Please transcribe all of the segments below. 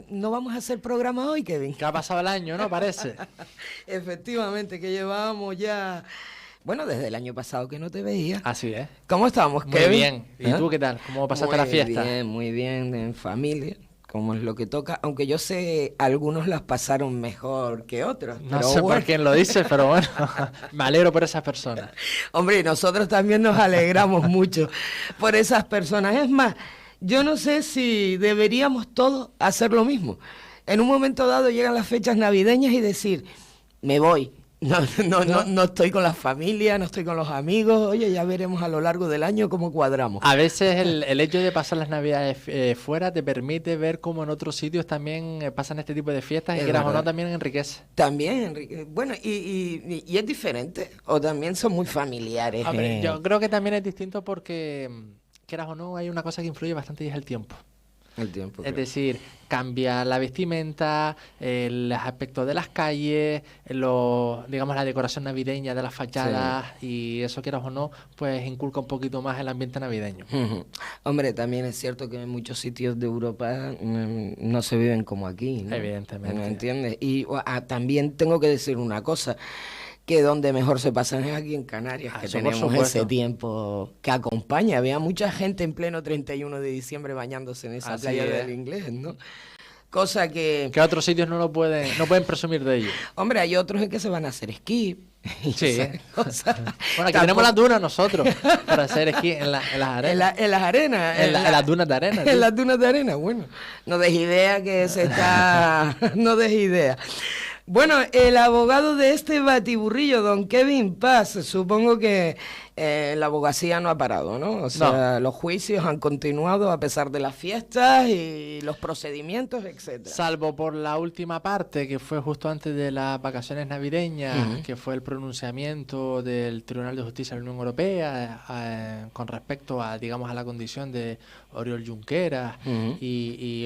no vamos a hacer programa hoy, Kevin. Que ha pasado el año, ¿no? Parece. Efectivamente, que llevábamos ya... Bueno, desde el año pasado que no te veía. Así es. ¿Cómo estamos, Muy Kevin? bien. ¿Y tú qué tal? ¿Cómo pasaste la fiesta? Muy bien, en familia, como es lo que toca. Aunque yo sé, algunos las pasaron mejor que otros. No sé por quién lo dice, pero bueno, me alegro por esas personas. Hombre, nosotros también nos alegramos mucho por esas personas. Es más, yo no sé si deberíamos todos hacer lo mismo. En un momento dado llegan las fechas navideñas y decir, me voy. No estoy con la familia, no estoy con los amigos. Oye, ya veremos a lo largo del año cómo cuadramos. A veces el hecho de pasar las navidades fuera te permite ver cómo en otros sitios también pasan este tipo de fiestas y quieras o no también enriquece. También enriquece. Bueno, y es diferente, o también son muy familiares. Hombre, yo creo que también es distinto porque, quieras o no, hay una cosa que influye bastante y es el tiempo. El tiempo, es decir, cambia la vestimenta, los aspectos de las calles, digamos la decoración navideña de las fachadas, y eso, quieras o no, pues inculca un poquito más el ambiente navideño. Hombre, también es cierto que en muchos sitios de Europa no se viven como aquí, ¿no? Evidentemente. ¿Me entiendes? Y también tengo que decir una cosa, que donde mejor se pasan es aquí en Canarias, que tenemos ese tiempo que acompaña. Había mucha gente en pleno 31 de diciembre bañándose en esa playa del Inglés, ¿no? Cosa que otros sitios no pueden presumir de ello. Hombre, hay otros en que se van a hacer esquí. Sí. Bueno, aquí tenemos las dunas nosotros para hacer esquí en las arenas. En las arenas. En las dunas de arena. En las dunas de arena, bueno. No des idea que se está... No des idea. Bueno, el abogado de este batiburrillo, don Kevin Paz, supongo que la abogacía no ha parado, ¿no? O sea, los juicios han continuado a pesar de las fiestas y los procedimientos, etcétera. Salvo por la última parte, que fue justo antes de las vacaciones navideñas, que fue el pronunciamiento del Tribunal de Justicia de la Unión Europea con respecto a, digamos, a la condición de Oriol Junqueras y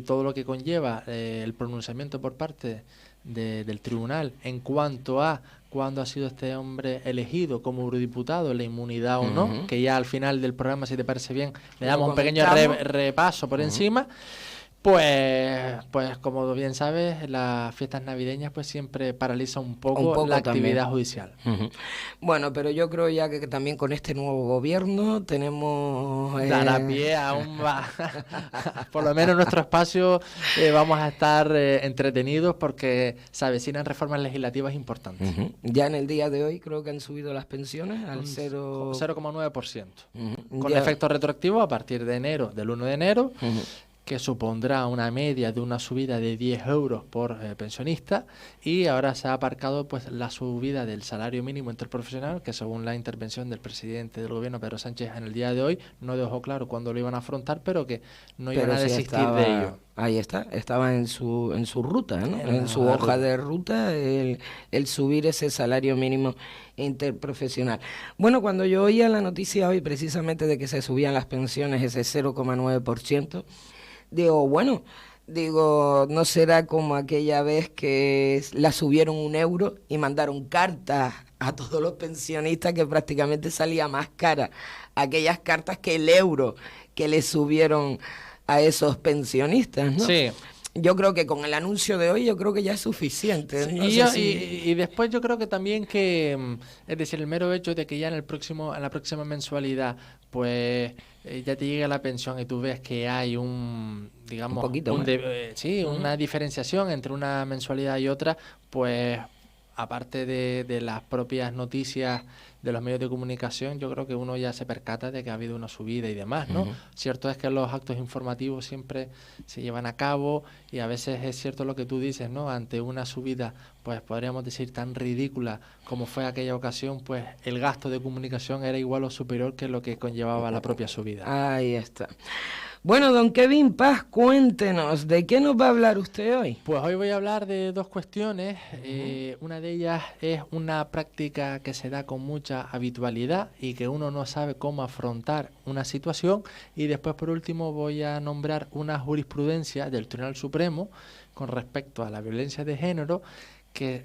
todo lo que conlleva el pronunciamiento por parte del tribunal en cuanto a cuándo ha sido este hombre elegido como eurodiputado, la inmunidad o no, que ya al final del programa, si te parece bien, le damos un pequeño repaso por encima. Pues como bien sabes, las fiestas navideñas pues siempre paraliza un poco la actividad judicial. Bueno, pero yo creo ya que también con este nuevo gobierno tenemos... Dará pie aún más. Por lo menos en nuestro espacio vamos a estar entretenidos porque se avecinan reformas legislativas importantes. Ya en el día de hoy creo que han subido las pensiones al 0,9%. Con efecto retroactivo a partir de enero, del 1 de enero. Que supondrá una media de una subida de 10 euros por pensionista, y ahora se ha aparcado pues la subida del salario mínimo interprofesional, que según la intervención del presidente del gobierno, Pedro Sánchez, en el día de hoy, no dejó claro cuándo lo iban a afrontar, pero que no iban a desistir de ello. Ahí estaba en su ruta, ¿no? En su hoja de ruta el subir ese salario mínimo interprofesional. Bueno, cuando yo oía la noticia hoy precisamente de que se subían las pensiones ese 0,9%, digo, no será como aquella vez que la subieron 1 euro y mandaron cartas a todos los pensionistas que prácticamente salía más cara aquellas cartas que el euro que le subieron a esos pensionistas, ¿no? Sí. Yo creo que con el anuncio de hoy, yo creo que ya es suficiente. Sí, y después yo creo que también que, es decir, el mero hecho de que ya en la próxima mensualidad, pues ya te llega la pensión y tú ves que hay digamos, una diferenciación entre una mensualidad y otra, pues aparte de las propias noticias de los medios de comunicación, yo creo que uno ya se percata de que ha habido una subida y demás, ¿no? Cierto es que los actos informativos siempre se llevan a cabo y a veces es cierto lo que tú dices, ¿no? Ante una subida, pues podríamos decir tan ridícula como fue aquella ocasión, pues el gasto de comunicación era igual o superior que lo que conllevaba la propia subida. Ahí está. Bueno, don Kevin Paz, cuéntenos, ¿de qué nos va a hablar usted hoy? Pues hoy voy a hablar de dos cuestiones. Una de ellas es una práctica que se da con mucha habitualidad y que uno no sabe cómo afrontar una situación. Y después, por último, voy a nombrar una jurisprudencia del Tribunal Supremo con respecto a la violencia de género, que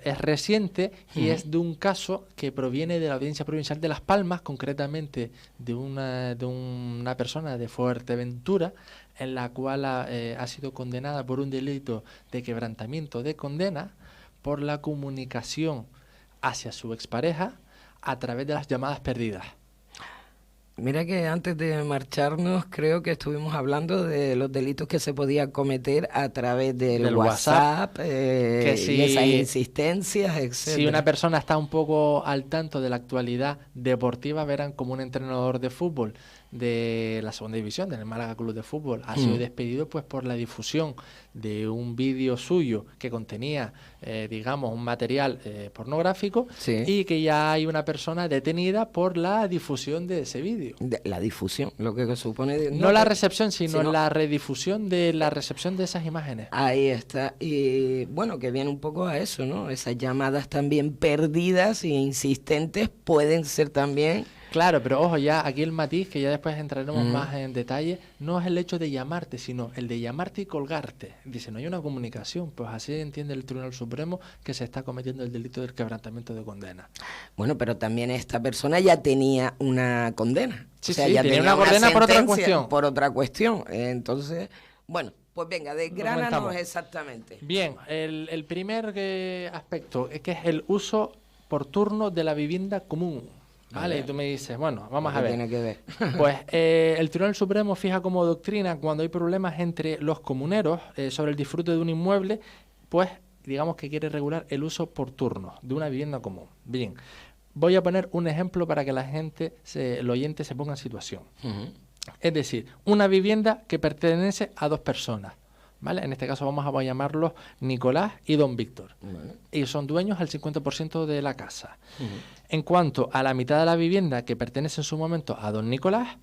es reciente y es de un caso que proviene de la Audiencia Provincial de Las Palmas, concretamente de una persona de Fuerteventura, en la cual ha sido condenada por un delito de quebrantamiento de condena por la comunicación hacia su expareja a través de las llamadas perdidas. Mira que antes de marcharnos creo que estuvimos hablando de los delitos que se podían cometer a través del WhatsApp, que si, y esas insistencias, etc. Si una persona está un poco al tanto de la actualidad deportiva, verán como un entrenador de fútbol de la segunda división, del Málaga Club de Fútbol, ha sido despedido pues por la difusión de un vídeo suyo que contenía, digamos, un material pornográfico, y que ya hay una persona detenida por la difusión de ese vídeo. La difusión, lo que supone... No la recepción, sino la redifusión de la recepción de esas imágenes. Ahí está. Y bueno, que viene un poco a eso, ¿no? Esas llamadas también perdidas e insistentes pueden ser también... Claro, pero ojo, ya aquí el matiz, que ya después entraremos más en detalle, no es el hecho de llamarte, sino el de llamarte y colgarte. Dice, no hay una comunicación. Pues así entiende el Tribunal Supremo que se está cometiendo el delito del quebrantamiento de condena. Bueno, pero también esta persona ya tenía una condena. Sí, o sea, ya tenía una condena por otra cuestión. Por otra cuestión. Entonces, bueno, pues venga, desgránanos exactamente. Bien, el primer aspecto es que es el uso por turno de la vivienda común. Vale, y tú me dices, bueno, vamos a ver. ¿Qué tiene que ver? Pues el Tribunal Supremo fija como doctrina cuando hay problemas entre los comuneros sobre el disfrute de un inmueble, pues digamos que quiere regular el uso por turno de una vivienda común. Bien, voy a poner un ejemplo para que la gente, el oyente se ponga en situación. Es decir, una vivienda que pertenece a dos personas. ¿Vale? En este caso vamos a llamarlos Nicolás y don Víctor. Ellos son dueños al 50% de la casa. En cuanto a la mitad de la vivienda que pertenece en su momento a don Nicolás,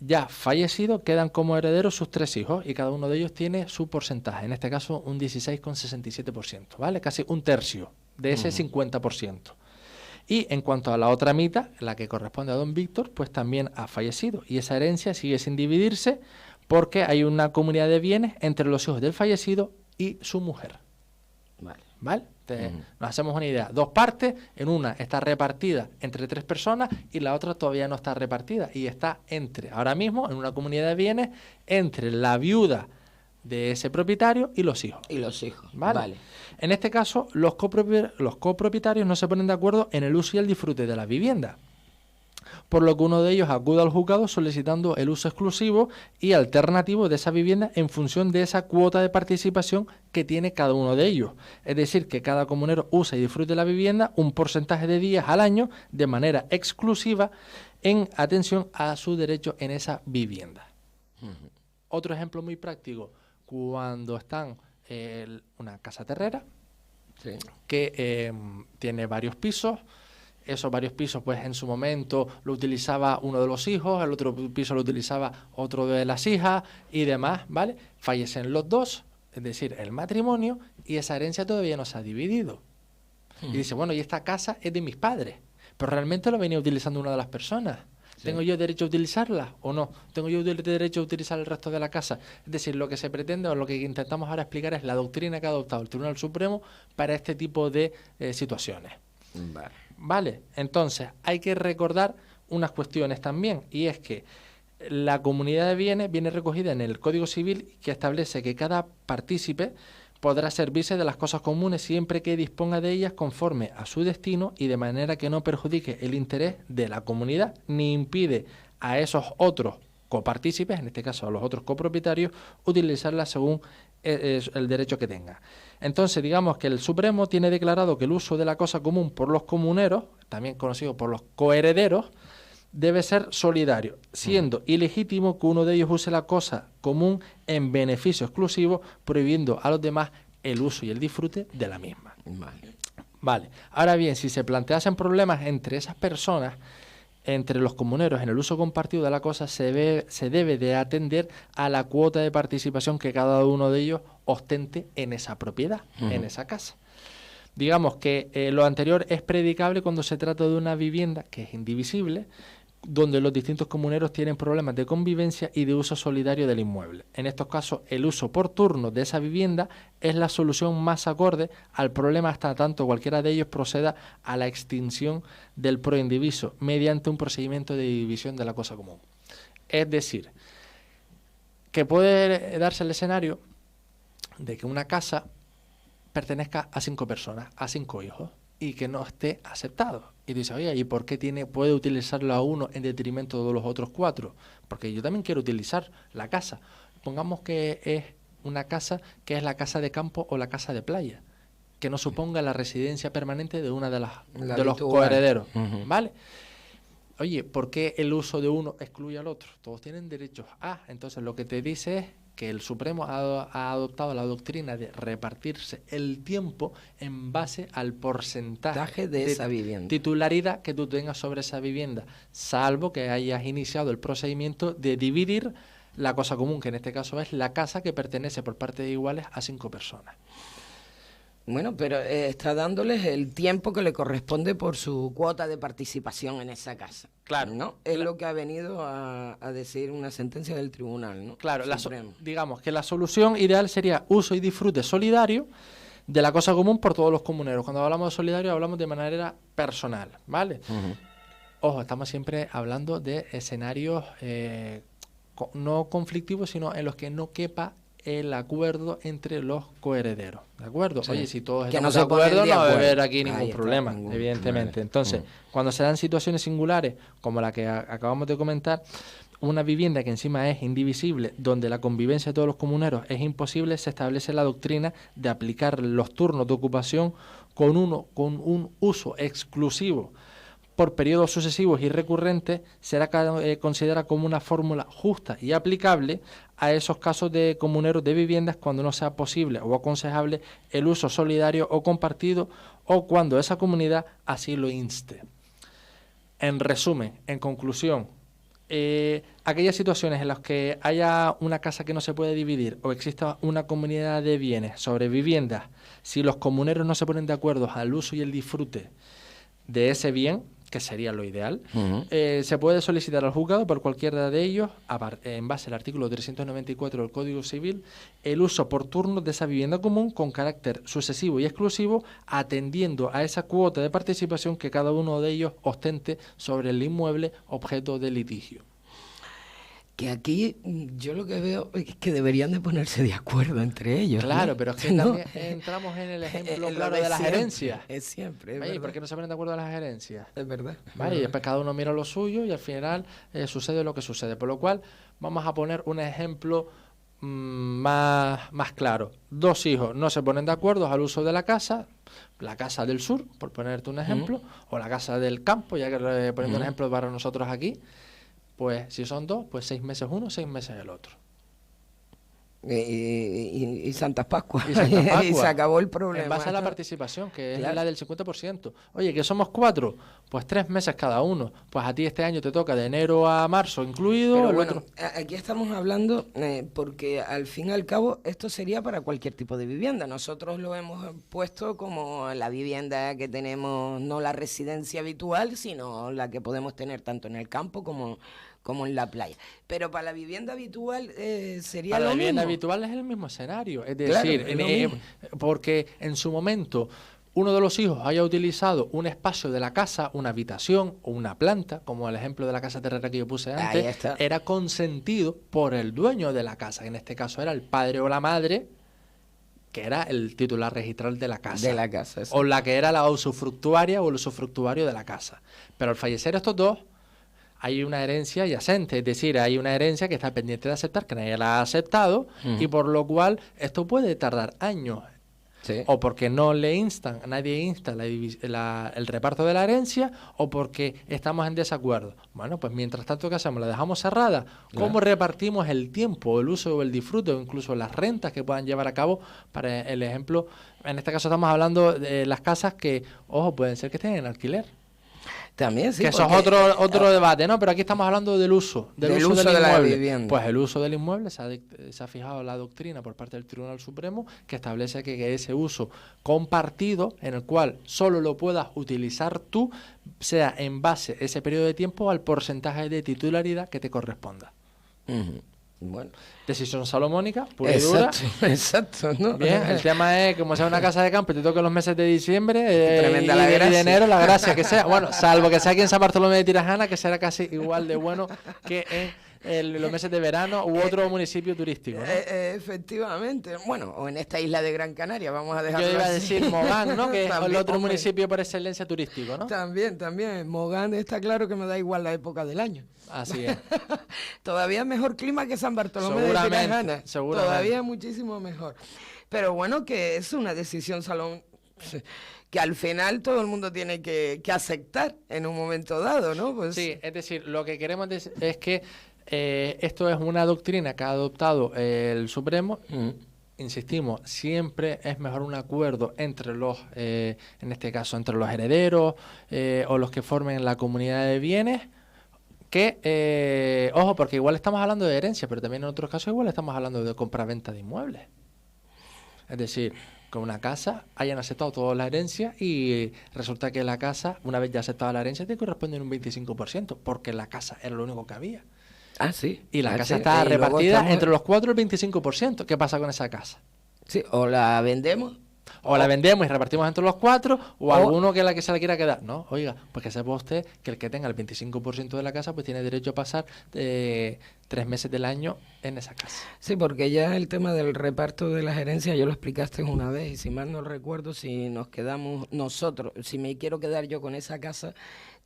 ya fallecido, quedan como herederos sus tres hijos y cada uno de ellos tiene su porcentaje. En este caso un 16,67%, ¿vale? Casi un tercio de ese 50%. Y en cuanto a la otra mitad, la que corresponde a don Víctor, pues también ha fallecido. Y esa herencia sigue sin dividirse porque hay una comunidad de bienes entre los hijos del fallecido y su mujer. ¿Vale? Entonces, nos hacemos una idea. Dos partes, en una está repartida entre tres personas y la otra todavía no está repartida. Y está ahora mismo, en una comunidad de bienes, entre la viuda de ese propietario y los hijos. ¿Vale? En este caso, los copropietarios no se ponen de acuerdo en el uso y el disfrute de la vivienda, por lo que uno de ellos acude al juzgado solicitando el uso exclusivo y alternativo de esa vivienda en función de esa cuota de participación que tiene cada uno de ellos. Es decir, que cada comunero usa y disfrute la vivienda un porcentaje de días al año de manera exclusiva en atención a su derecho en esa vivienda. Otro ejemplo muy práctico, cuando están una casa terrera que tiene varios pisos. Esos varios pisos, pues en su momento lo utilizaba uno de los hijos, el otro piso lo utilizaba otro de las hijas y demás, ¿vale? Fallecen los dos, es decir, el matrimonio, y esa herencia todavía no se ha dividido. Y dice, bueno, y esta casa es de mis padres, pero realmente lo venía utilizando una de las personas. ¿Tengo yo derecho a utilizarla o no? ¿Tengo yo derecho a utilizar el resto de la casa? Es decir, lo que se pretende o lo que intentamos ahora explicar es la doctrina que ha adoptado el Tribunal Supremo para este tipo de situaciones. Vale, entonces hay que recordar unas cuestiones también, y es que la comunidad de bienes viene recogida en el Código Civil, que establece que cada partícipe podrá servirse de las cosas comunes siempre que disponga de ellas conforme a su destino y de manera que no perjudique el interés de la comunidad ni impide a esos otros copartícipes, en este caso a los otros copropietarios, utilizarlas según el derecho que tenga. Entonces, digamos que el Supremo tiene declarado que el uso de la cosa común por los comuneros, también conocido por los coherederos, debe ser solidario, siendo ilegítimo que uno de ellos use la cosa común en beneficio exclusivo, prohibiendo a los demás el uso y el disfrute de la misma. Vale. Ahora bien, si se planteasen problemas entre esas personas, entre los comuneros en el uso compartido de la cosa, se debe de atender a la cuota de participación que cada uno de ellos ostente en esa propiedad, en esa casa. Digamos que lo anterior es predicable cuando se trata de una vivienda que es indivisible, donde los distintos comuneros tienen problemas de convivencia y de uso solidario del inmueble. En estos casos, el uso por turno de esa vivienda es la solución más acorde al problema hasta tanto cualquiera de ellos proceda a la extinción del proindiviso mediante un procedimiento de división de la cosa común. Es decir, que puede darse el escenario de que una casa pertenezca a 5 personas, a 5 hijos, y que no esté aceptado. Y dice, oye, ¿y por qué puede utilizarlo a uno en detrimento de los otros 4? Porque yo también quiero utilizar la casa. Pongamos que es una casa que es la casa de campo o la casa de playa, que no suponga la residencia permanente de una de los coherederos, ¿vale? Oye, ¿por qué el uso de uno excluye al otro? Todos tienen derechos. Entonces lo que te dice es que el Supremo ha adoptado la doctrina de repartirse el tiempo en base al porcentaje de esa vivienda, titularidad que tú tengas sobre esa vivienda, salvo que hayas iniciado el procedimiento de dividir la cosa común, que en este caso es la casa que pertenece por partes iguales a 5 personas. Bueno, pero está dándoles el tiempo que le corresponde por su cuota de participación en esa casa. Claro. ¿No? Es lo que ha venido a decir una sentencia del tribunal, ¿no? Claro, digamos que la solución ideal sería uso y disfrute solidario de la cosa común por todos los comuneros. Cuando hablamos de solidario hablamos de manera personal, ¿vale? Ojo, estamos siempre hablando de escenarios no conflictivos, sino en los que no quepa el acuerdo entre los coherederos, ¿de acuerdo? Sí. Oye, si todos estamos de acuerdo, no va a haber aquí ningún problema, evidentemente. Entonces, cuando se dan situaciones singulares, como la que acabamos de comentar, una vivienda que encima es indivisible, donde la convivencia de todos los comuneros es imposible, se establece la doctrina de aplicar los turnos de ocupación con un uso exclusivo por periodos sucesivos y recurrentes, será considerada como una fórmula justa y aplicable a esos casos de comuneros de viviendas cuando no sea posible o aconsejable el uso solidario o compartido o cuando esa comunidad así lo inste. En resumen, en conclusión, aquellas situaciones en las que haya una casa que no se puede dividir o exista una comunidad de bienes sobre viviendas, si los comuneros no se ponen de acuerdo al uso y el disfrute de ese bien, que sería lo ideal, se puede solicitar al juzgado por cualquiera de ellos, en base al artículo 394 del Código Civil, el uso por turnos de esa vivienda común con carácter sucesivo y exclusivo, atendiendo a esa cuota de participación que cada uno de ellos ostente sobre el inmueble objeto de litigio. Que aquí yo lo que veo es que deberían de ponerse de acuerdo entre ellos. Claro, ¿no? pero es que también entramos en el ejemplo claro de las herencias. Es siempre, ¿Y por qué no se ponen de acuerdo a las herencias? Es verdad. Vale, y después cada uno mira lo suyo y al final sucede lo que sucede. Por lo cual vamos a poner un ejemplo más claro. 2 hijos no se ponen de acuerdo al uso de la casa del sur, por ponerte un ejemplo, o la casa del campo, ya que poniendo un ejemplo para nosotros aquí. Pues si son 2, pues 6 meses uno, 6 meses el otro. Y Santas Pascuas. Y se acabó el problema. En base a la participación, que es la del 50%. Oye, que somos 4, pues 3 meses cada uno. Pues a ti este año te toca de enero a marzo incluido. Pero bueno, aquí estamos hablando porque al fin y al cabo esto sería para cualquier tipo de vivienda. Nosotros lo hemos puesto como la vivienda que tenemos, no la residencia habitual, sino la que podemos tener tanto en el campo como en la playa. Pero para la vivienda habitual sería lo mismo. Para la vivienda habitual es el mismo escenario. Es decir, porque en su momento uno de los hijos haya utilizado un espacio de la casa, una habitación o una planta, como el ejemplo de la casa terrera que yo puse antes, era consentido por el dueño de la casa, que en este caso era el padre o la madre, que era el titular registral de la casa. De la casa, o la que era la usufructuaria o el usufructuario de la casa. Pero al fallecer estos dos, hay una herencia yacente, es decir, hay una herencia que está pendiente de aceptar, que nadie la ha aceptado, y por lo cual esto puede tardar años. Sí. O porque no le instan, nadie insta el reparto de la herencia, o porque estamos en desacuerdo. Bueno, pues mientras tanto, ¿qué hacemos? ¿La dejamos cerrada? ¿Cómo repartimos el tiempo, el uso o el disfrute, o incluso las rentas que puedan llevar a cabo? Para el ejemplo, en este caso estamos hablando de las casas que, ojo, pueden ser que estén en alquiler. También, sí. Que eso es otro debate, ¿no? Pero aquí estamos hablando del uso del inmueble. De la vivienda. Pues el uso del inmueble se ha fijado la doctrina por parte del Tribunal Supremo que establece que ese uso compartido, en el cual solo lo puedas utilizar tú, sea en base ese periodo de tiempo al porcentaje de titularidad que te corresponda. Bueno. Decisión salomónica, pura y dura. Exacto, ¿no? Bien, el tema es, como sea una casa de campo y te toca los meses de diciembre tremenda la gracia. De enero, la gracia que sea. Bueno, salvo que sea aquí en San Bartolomé de Tirajana, que será casi igual de bueno que en los meses de verano u otro municipio turístico, ¿no? Efectivamente. Bueno, o en esta isla de Gran Canaria, vamos a dejarlo Yo iba a así. decir Mogán, ¿no? Que es También, el otro hombre, municipio por excelencia turístico, ¿no? También. Mogán está claro que me da igual la época del año. Así es. Todavía mejor clima que San Bartolomé de Tirajana. Seguramente. Todavía muchísimo mejor. Pero bueno, que es una decisión, Salón, que al final todo el mundo tiene que aceptar en un momento dado, ¿no? Pues, sí, es decir, lo que queremos es que esto es una doctrina que ha adoptado el Supremo. Insistimos, siempre es mejor un acuerdo entre los, en este caso, entre los herederos o los que formen la comunidad de bienes, que, ojo, porque igual estamos hablando de herencia, pero también en otros casos igual estamos hablando de compra-venta de inmuebles. Es decir, con una casa hayan aceptado toda la herencia y resulta que la casa, una vez ya aceptada la herencia, te corresponde un 25%, porque la casa era lo único que había. Ah, sí. Y la casa sí. está repartida entre los 4 y el 25%. ¿Qué pasa con esa casa? Sí, o la vendemos. O la vendemos y repartimos entre los 4, o alguno que la que se la quiera quedar. No, oiga, pues que sepa usted que el que tenga el 25% de la casa pues tiene derecho a pasar 3 meses del año en esa casa. Sí, porque ya el tema del reparto de las herencias, yo lo explicaste una vez, y si mal no recuerdo, si nos quedamos nosotros, si me quiero quedar yo con esa casa,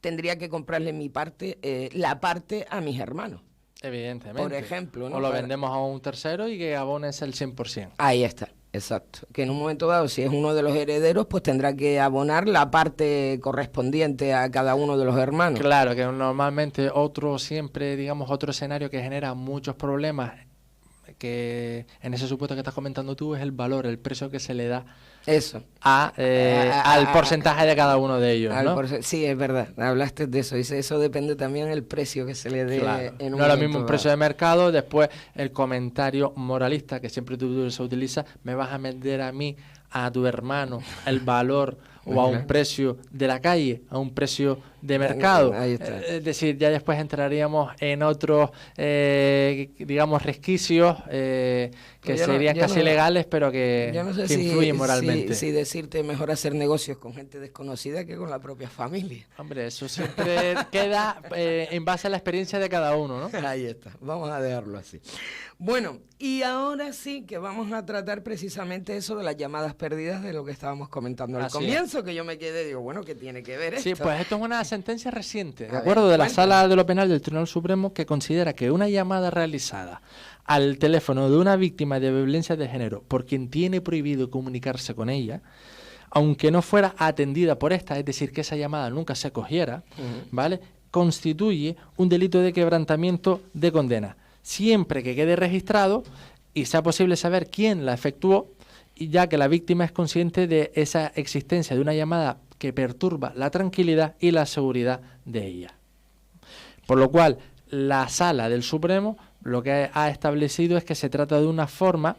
tendría que comprarle mi parte, la parte a mis hermanos. Evidentemente. Por ejemplo, ¿no? O lo vendemos a un tercero y que abones el 100%. Ahí está, exacto. Que en un momento dado, si es uno de los herederos, pues tendrá que abonar la parte correspondiente a cada uno de los hermanos. Claro, que normalmente otro escenario que genera muchos problemas, que en ese supuesto que estás comentando tú, es el valor, el precio que se le da eso al porcentaje de cada uno de ellos, ¿no? Sí, es verdad, hablaste de eso. Dice, eso depende también del precio que se le dé. Claro. En un no es lo mismo un dado. precio de mercado, después el comentario moralista que siempre se utiliza, me vas a vender a mí, a tu hermano, el valor o a un precio de la calle, a un precio de mercado. Ahí está. Es decir, ya después entraríamos en otros, digamos, resquicios que serían casi legales, pero que influyen moralmente. Si decirte mejor hacer negocios con gente desconocida que con la propia familia. Hombre, eso siempre queda en base a la experiencia de cada uno, ¿no? Ahí está, vamos a dejarlo así. Bueno, y ahora sí que vamos a tratar precisamente eso de las llamadas perdidas, de lo que estábamos comentando al comienzo, que yo me quedé, digo, bueno, ¿qué tiene que ver esto? Sí, pues esto es una sentencia reciente, ¿de acuerdo? De la Sala de lo Penal del Tribunal Supremo, que considera que una llamada realizada al teléfono de una víctima de violencia de género por quien tiene prohibido comunicarse con ella, aunque no fuera atendida por esta, es decir, que esa llamada nunca se cogiera, ¿vale?, constituye un delito de quebrantamiento de condena, siempre que quede registrado y sea posible saber quién la efectuó, y ya que la víctima es consciente de esa existencia de una llamada que perturba la tranquilidad y la seguridad de ella. Por lo cual, la Sala del Supremo lo que ha establecido es que se trata de una forma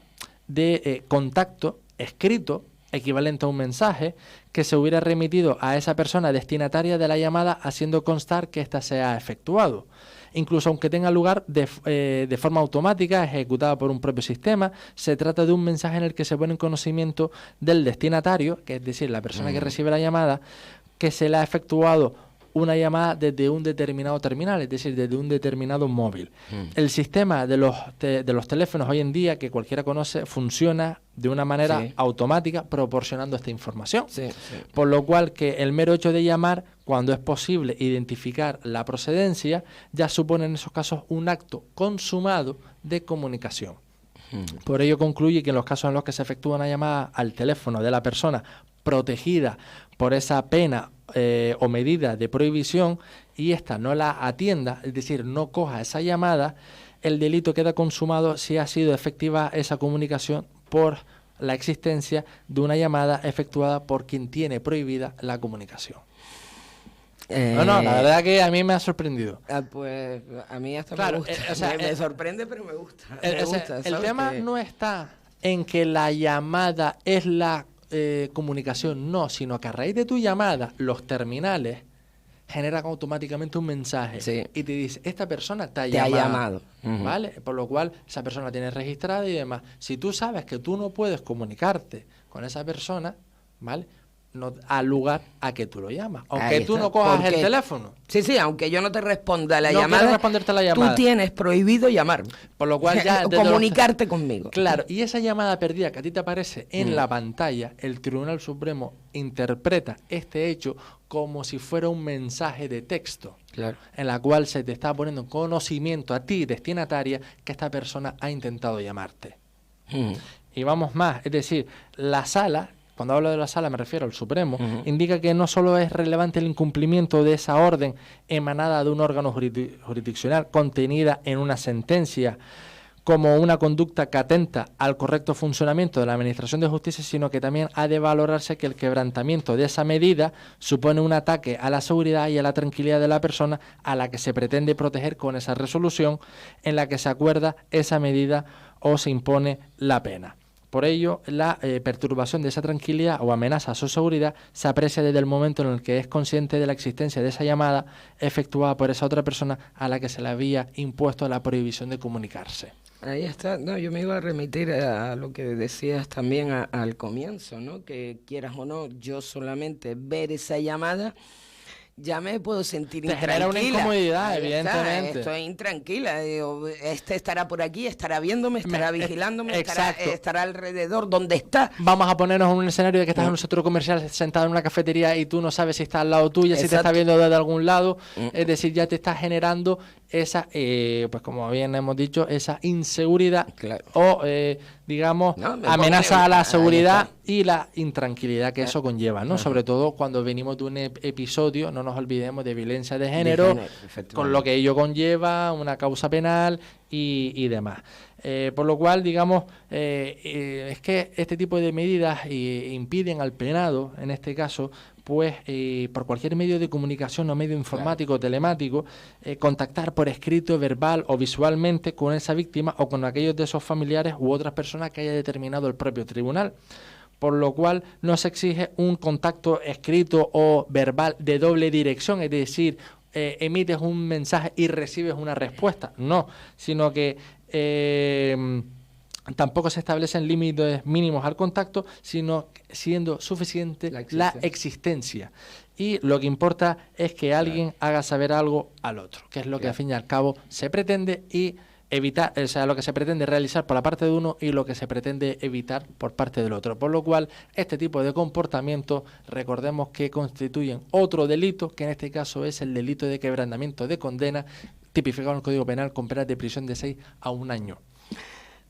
de contacto escrito, equivalente a un mensaje, que se hubiera remitido a esa persona destinataria de la llamada, haciendo constar que ésta se ha efectuado. Incluso aunque tenga lugar de forma automática, ejecutada por un propio sistema, se trata de un mensaje en el que se pone en conocimiento del destinatario, que es decir, la persona que recibe la llamada, que se le ha efectuado una llamada desde un determinado terminal, es decir, desde un determinado móvil. El sistema de los teléfonos hoy en día, que cualquiera conoce, funciona de una manera automática, proporcionando esta información. Por lo cual, que el mero hecho de llamar, cuando es posible identificar la procedencia, ya supone en esos casos un acto consumado de comunicación. Por ello concluye que en los casos en los que se efectúa una llamada al teléfono de la persona protegida por esa pena o medida de prohibición, y ésta no la atienda, es decir, no coja esa llamada, el delito queda consumado si ha sido efectiva esa comunicación por la existencia de una llamada efectuada por quien tiene prohibida la comunicación. La verdad que a mí me ha sorprendido. Pues a mí hasta claro, me gusta. Me sorprende, pero me gusta. El tema no está en que la llamada es la comunicación, no, sino que a raíz de tu llamada, los terminales generan automáticamente un mensaje y te dice, esta persona te ha llamado. ¿Vale? Por lo cual, esa persona la tienes registrada y demás. Si tú sabes que tú no puedes comunicarte con esa persona, ¿vale?, no da lugar a que tú lo llamas. Aunque tú no cojas el teléfono. Sí, aunque yo no te responda a la llamada. No quiero responderte a la llamada. Tú tienes prohibido llamar. Por lo cual ya... comunicarte conmigo. Claro, y esa llamada perdida que a ti te aparece en la pantalla, el Tribunal Supremo interpreta este hecho como si fuera un mensaje de texto. Claro. En la cual se te está poniendo en conocimiento a ti, destinataria, que esta persona ha intentado llamarte. Y vamos más, es decir, la sala... Cuando hablo de la sala me refiero al Supremo, indica que no solo es relevante el incumplimiento de esa orden emanada de un órgano jurisdiccional contenida en una sentencia como una conducta que atenta al correcto funcionamiento de la Administración de Justicia, sino que también ha de valorarse que el quebrantamiento de esa medida supone un ataque a la seguridad y a la tranquilidad de la persona a la que se pretende proteger con esa resolución en la que se acuerda esa medida o se impone la pena. Por ello, la perturbación de esa tranquilidad o amenaza a su seguridad se aprecia desde el momento en el que es consciente de la existencia de esa llamada efectuada por esa otra persona a la que se le había impuesto la prohibición de comunicarse. Ahí está. No, yo me iba a remitir a lo que decías también al comienzo, ¿no? Que quieras o no, yo solamente ver esa llamada ya me puedo sentir intranquila. Te genera una incomodidad, evidentemente. Estoy intranquila. Digo, estará por aquí, estará viéndome, estará vigilándome, estará alrededor, ¿dónde está? Vamos a ponernos en un escenario de que estás en un centro comercial sentado en una cafetería y tú no sabes si está al lado tuya, si te está viendo desde algún lado. Es decir, ya te está generando esa, pues como bien hemos dicho, esa inseguridad o, digamos, amenaza a la seguridad y la intranquilidad que eso conlleva, ¿no? Sobre todo cuando venimos de un episodio, no nos olvidemos, de violencia de género, con lo que ello conlleva, una causa penal y demás. Por lo cual, digamos, es que este tipo de medidas impiden al penado, en este caso, pues por cualquier medio de comunicación o medio informático o telemático, contactar por escrito, verbal o visualmente con esa víctima o con aquellos de esos familiares u otras personas que haya determinado el propio tribunal. Por lo cual no se exige un contacto escrito o verbal de doble dirección, es decir, emites un mensaje y recibes una respuesta, no, sino que tampoco se establecen límites mínimos al contacto, sino siendo suficiente la existencia. Y lo que importa es que alguien haga saber algo al otro, que es lo que al fin y al cabo se pretende y evitar, o sea, lo que se pretende realizar por la parte de uno y lo que se pretende evitar por parte del otro. Por lo cual, este tipo de comportamientos, recordemos que constituyen otro delito, que en este caso es el delito de quebrantamiento de condena, tipificado en el Código Penal con penas de prisión de 6 a 1 año.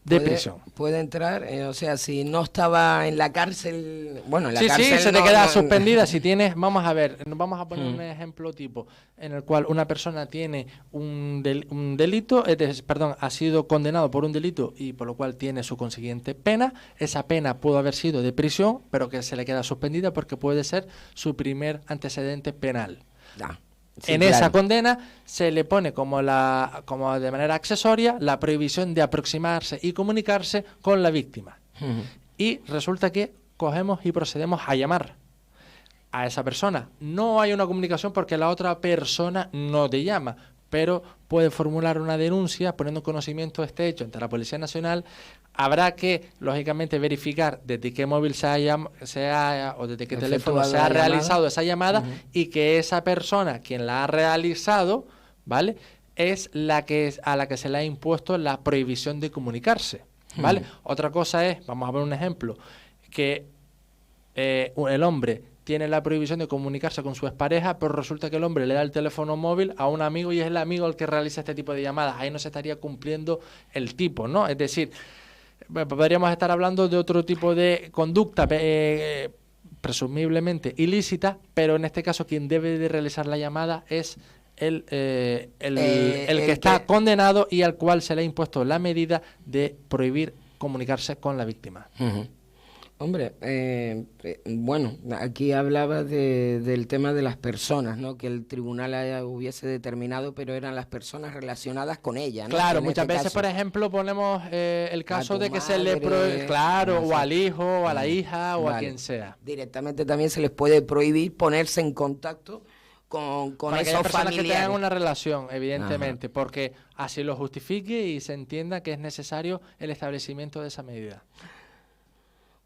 De prisión. Puede entrar, o sea, si no estaba en la cárcel, bueno, en la cárcel sí, se te queda suspendida. Si tienes, vamos a ver, vamos a poner un ejemplo tipo, en el cual una persona tiene un delito, ha sido condenado por un delito y por lo cual tiene su consiguiente pena. Esa pena pudo haber sido de prisión, pero que se le queda suspendida porque puede ser su primer antecedente penal. Esa condena se le pone como de manera accesoria la prohibición de aproximarse y comunicarse con la víctima. Y resulta que cogemos y procedemos a llamar a esa persona. No hay una comunicación porque la otra persona no te llama, pero puede formular una denuncia poniendo en conocimiento de este hecho ante la Policía Nacional. Habrá que, lógicamente, verificar desde qué móvil o desde qué teléfono se ha realizado esa llamada y que esa persona, quien la ha realizado, ¿vale?, es a la que se le ha impuesto la prohibición de comunicarse, ¿vale? Otra cosa es, vamos a ver un ejemplo, que el hombre tiene la prohibición de comunicarse con su expareja, pero resulta que el hombre le da el teléfono móvil a un amigo y es el amigo el que realiza este tipo de llamadas. Ahí no se estaría cumpliendo el tipo, ¿no? Es decir, podríamos estar hablando de otro tipo de conducta presumiblemente ilícita, pero en este caso quien debe de realizar la llamada es el que está condenado y al cual se le ha impuesto la medida de prohibir comunicarse con la víctima. Hombre, bueno, aquí hablaba del tema de las personas, ¿no? Que el tribunal hubiese determinado, pero eran las personas relacionadas con ella, ¿no? Claro, muchas veces, por ejemplo, ponemos el caso de que se le prohíbe, o al hijo, o a la hija, o a quien sea. Directamente también se les puede prohibir ponerse en contacto con esos personas que tengan familiares. una relación, evidentemente, porque así lo justifique y se entienda que es necesario el establecimiento de esa medida.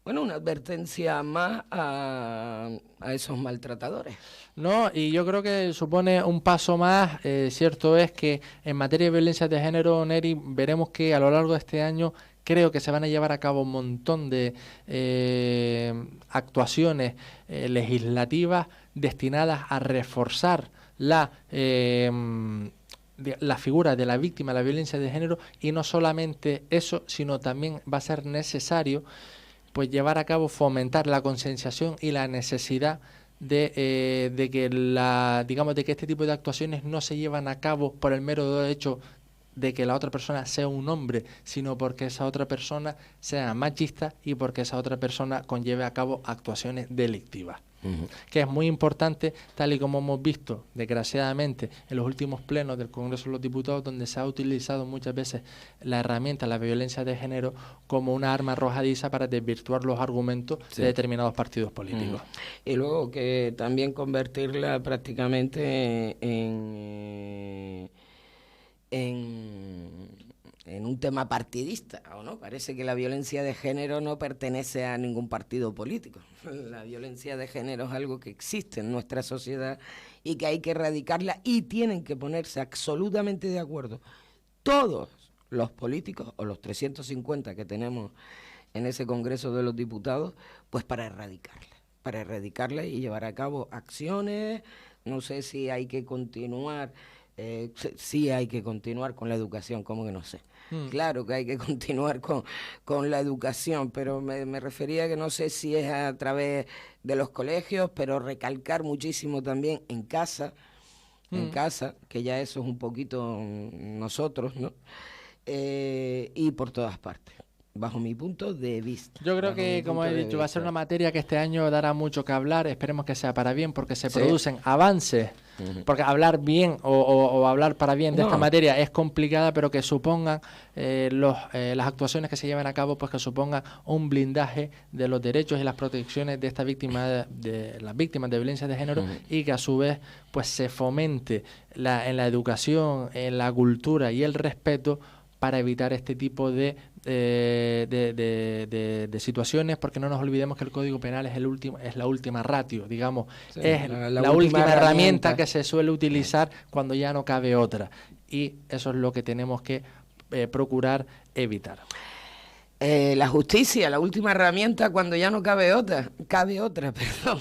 bueno, una advertencia más a esos maltratadores. No, y yo creo que supone un paso más. Cierto es que en materia de violencia de género, Neri, veremos que a lo largo de este año creo que se van a llevar a cabo un montón de actuaciones legislativas destinadas a reforzar la figura de la víctima de la violencia de género, y no solamente eso, sino también va a ser necesario pues llevar a cabo, fomentar la concienciación y la necesidad de que este tipo de actuaciones no se llevan a cabo por el mero hecho de que la otra persona sea un hombre, sino porque esa otra persona sea machista y porque esa otra persona conlleve a cabo actuaciones delictivas. Que es muy importante, tal y como hemos visto, desgraciadamente, en los últimos plenos del Congreso de los Diputados, donde se ha utilizado muchas veces la herramienta, la violencia de género, como una arma arrojadiza para desvirtuar los argumentos de determinados partidos políticos. Y luego que también convertirla prácticamente en un tema partidista, ¿o no? Parece que la violencia de género no pertenece a ningún partido político. La violencia de género es algo que existe en nuestra sociedad y que hay que erradicarla, y tienen que ponerse absolutamente de acuerdo todos los políticos, o los 350 que tenemos en ese Congreso de los Diputados, pues para erradicarla y llevar a cabo acciones. No sé si hay que continuar. Sí hay que continuar con la educación, ¿cómo que no sé? Claro que hay que continuar con la educación, pero me refería que no sé si es a través de los colegios, pero recalcar muchísimo también en casa, que ya eso es un poquito nosotros, ¿no? Y por todas partes, bajo mi punto de vista. Yo creo que, como he dicho, va a ser una materia que este año dará mucho que hablar. Esperemos que sea para bien, porque se producen avances. Porque hablar bien o hablar para bien de esta materia es complicada, pero que supongan las actuaciones que se llevan a cabo, pues que supongan un blindaje de los derechos y las protecciones de estas víctimas, de las víctimas de violencia de género, y que a su vez pues se fomente en la educación, en la cultura y el respeto, para evitar este tipo de situaciones, porque no nos olvidemos que el Código Penal es la última ratio, digamos, es la última herramienta que se suele utilizar cuando ya no cabe otra, y eso es lo que tenemos que procurar evitar. La justicia, la última herramienta cuando ya no cabe otra, perdón.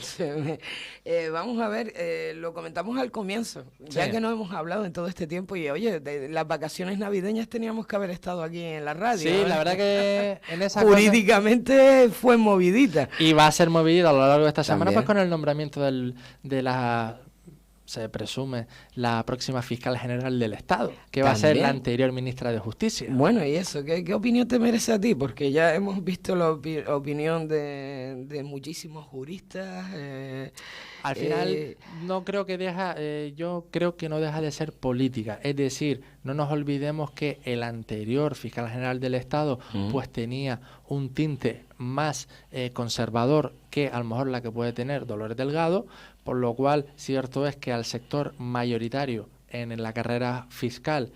Vamos a ver, lo comentamos al comienzo, ya que no hemos hablado en todo este tiempo, y oye, de las vacaciones navideñas teníamos que haber estado aquí en la radio. Sí, la verdad que en esa jurídicamente fue movidita. Y va a ser movidita a lo largo de esta semana, pues con el nombramiento de la... se presume la próxima fiscal general del Estado, que va a ser la anterior ministra de Justicia. Bueno, y eso, ¿qué opinión te merece a ti? Porque ya hemos visto la opinión de muchísimos juristas. Al final no creo que yo creo que no deja de ser política. Es decir, no nos olvidemos que el anterior fiscal general del Estado pues tenía un tinte más conservador que a lo mejor la que puede tener Dolores Delgado, por lo cual cierto es que al sector mayoritario en la carrera fiscal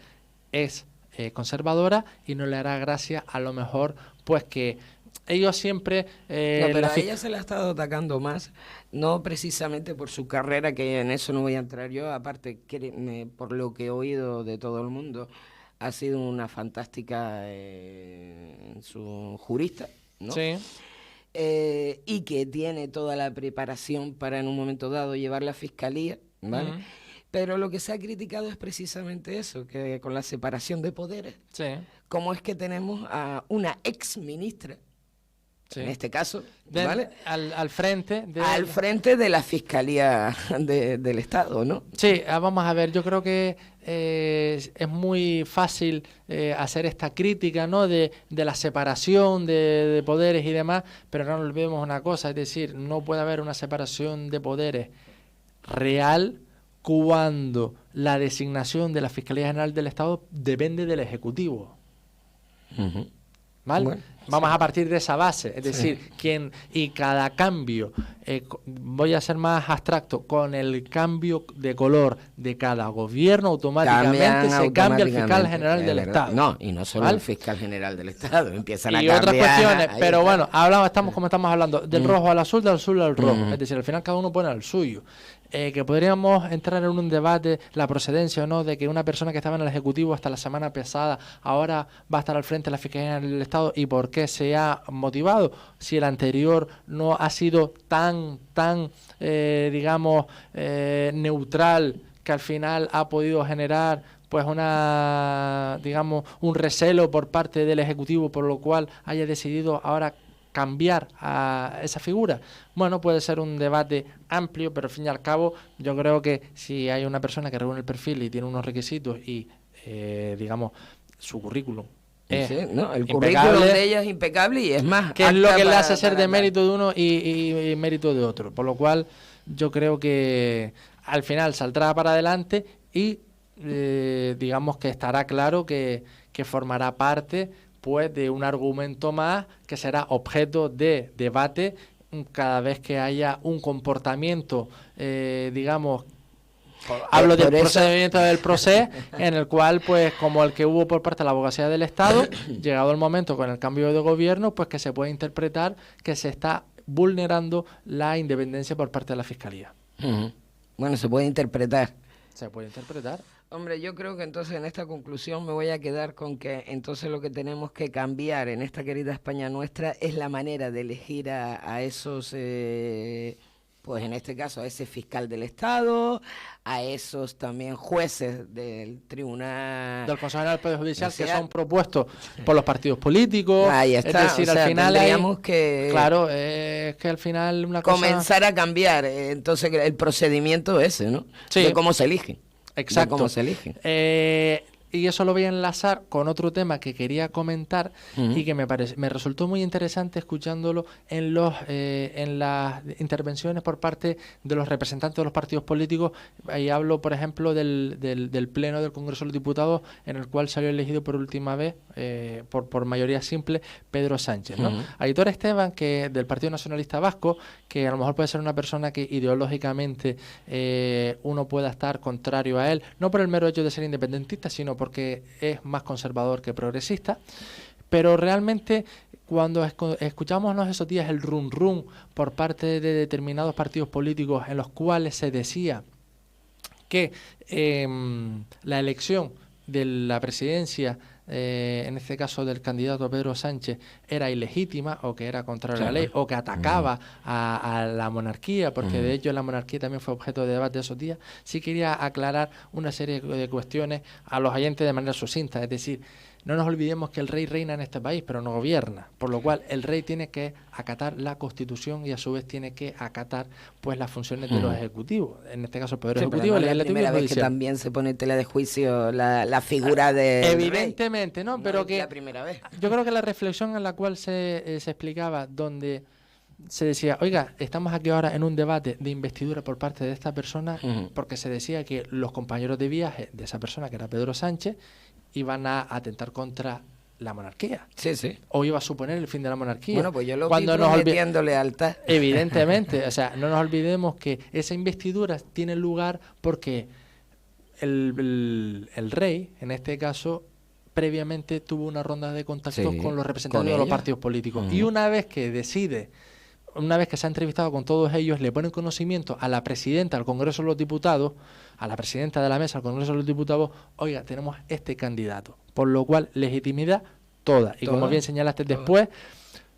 es conservadora, y no le hará gracia a lo mejor pues que ellos siempre... pero a ella se la ha estado atacando más, no precisamente por su carrera, que en eso no voy a entrar yo, aparte que por lo que he oído de todo el mundo, ha sido una fantástica su jurista, ¿no? Sí. Y que tiene toda la preparación para en un momento dado llevar la fiscalía, ¿vale? Pero lo que se ha criticado es precisamente eso, que con la separación de poderes, cómo es que tenemos a una ex ministra, en este caso, ¿vale? Al frente de la Fiscalía del Estado, ¿no? Sí, vamos a ver, yo creo que es muy fácil hacer esta crítica, ¿no? de la separación de poderes y demás, pero no nos olvidemos una cosa, es decir, no puede haber una separación de poderes real cuando la designación de la Fiscalía General del Estado depende del Ejecutivo. ¿Vale? Bueno. Vamos a partir de esa base, es decir, y cada cambio, voy a ser más abstracto, con el cambio de color de cada gobierno automáticamente se cambia el fiscal general del Estado. No, y no solo el fiscal general del Estado, empiezan a y cambiar. Otras cuestiones, pero bueno, estamos hablando del rojo al azul, del azul al rojo, es decir, al final cada uno pone el suyo. Que podríamos entrar en un debate, la procedencia o no, de que una persona que estaba en el Ejecutivo hasta la semana pasada ahora va a estar al frente de la Fiscalía del Estado, y por qué se ha motivado, si el anterior no ha sido tan neutral, que al final ha podido generar pues un recelo por parte del Ejecutivo, por lo cual haya decidido ahora cambiar a esa figura. Bueno, puede ser un debate amplio, pero al fin y al cabo yo creo que si hay una persona que reúne el perfil y tiene unos requisitos y su currículum el currículum de ella es impecable, y es más, que es lo que le hace ser de mérito de uno y mérito de otro, por lo cual yo creo que al final saldrá para adelante y digamos que estará claro que formará parte pues de un argumento más que será objeto de debate cada vez que haya un comportamiento, hablo del procedimiento del proceso, en el cual, pues, como el que hubo por parte de la Abogacía del Estado, llegado el momento con el cambio de gobierno, pues que se puede interpretar que se está vulnerando la independencia por parte de la Fiscalía. Bueno, se puede interpretar. Se puede interpretar. Hombre, yo creo que entonces en esta conclusión me voy a quedar con que entonces lo que tenemos que cambiar en esta querida España nuestra es la manera de elegir a esos, pues en este caso a ese fiscal del Estado, a esos también jueces del Tribunal del Consejo General del Poder Judicial, que son propuestos por los partidos políticos. Ahí está. Es decir, al final tendríamos que... Claro, es que al final una cosa... comenzar a cambiar, entonces el procedimiento ese, ¿no? Sí. De cómo se eligen. Exacto. De cómo se eligen. Y eso lo voy a enlazar con otro tema que quería comentar y que me resultó muy interesante escuchándolo en las intervenciones por parte de los representantes de los partidos políticos. Ahí hablo, por ejemplo, del Pleno del Congreso de los Diputados, en el cual salió elegido por última vez, por mayoría simple, Pedro Sánchez, ¿no? Aitor Esteban, que del Partido Nacionalista Vasco, que a lo mejor puede ser una persona que ideológicamente uno pueda estar contrario a él, no por el mero hecho de ser independentista, sino porque es más conservador que progresista, pero realmente cuando escuchamos esos días el run por parte de determinados partidos políticos en los cuales se decía que la elección de la presidencia, en este caso del candidato Pedro Sánchez, era ilegítima o que era contraria a la ley o que atacaba a la monarquía, porque de hecho la monarquía también fue objeto de debate esos días, sí quería aclarar una serie de cuestiones a los oyentes de manera sucinta. Es decir, no nos olvidemos que el rey reina en este país, pero no gobierna, por lo cual el rey tiene que acatar la Constitución y a su vez tiene que acatar pues las funciones de los ejecutivos, en este caso el Poder Ejecutivo, el Legislativo y el Judicial. Es la primera vez que también se pone en tela de juicio la figura de evidentemente, ¿no? Pero que la primera vez. Yo creo que la reflexión en la cual se explicaba, donde se decía, oiga, estamos aquí ahora en un debate de investidura por parte de esta persona, porque se decía que los compañeros de viaje de esa persona, que era Pedro Sánchez, iban a atentar contra la monarquía. Sí, sí. O iba a suponer el fin de la monarquía. Bueno, pues yo lo vi prometiendo lealtad. Evidentemente, o sea, no nos olvidemos que esa investidura tiene lugar porque el rey, en este caso, previamente tuvo una ronda de contactos con los representantes de los partidos políticos. Y una vez que se ha entrevistado con todos ellos, le ponen conocimiento a la presidenta del Congreso de los Diputados, a la presidenta de la mesa del Congreso de los Diputados, oiga, tenemos este candidato. Por lo cual, legitimidad toda. Y como bien señalaste después,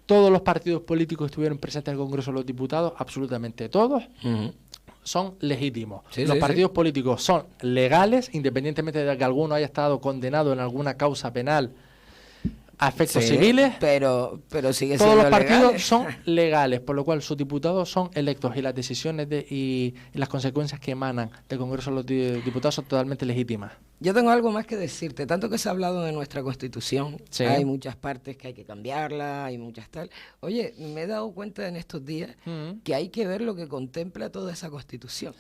todos los partidos políticos que estuvieron presentes en el Congreso de los Diputados, absolutamente todos, son legítimos. Los partidos políticos son legales, independientemente de que alguno haya estado condenado en alguna causa penal a efectos civiles, pero sigue todos siendo los partidos legales. son legales, por lo cual sus diputados son electos y las decisiones y las consecuencias que emanan del Congreso de los Diputados son totalmente legítimas. Yo tengo algo más que decirte, tanto que se ha hablado de nuestra Constitución, Sí. hay muchas partes que hay que cambiarla, hay muchas tal. Oye, me he dado cuenta en estos días que hay que ver lo que contempla toda esa Constitución.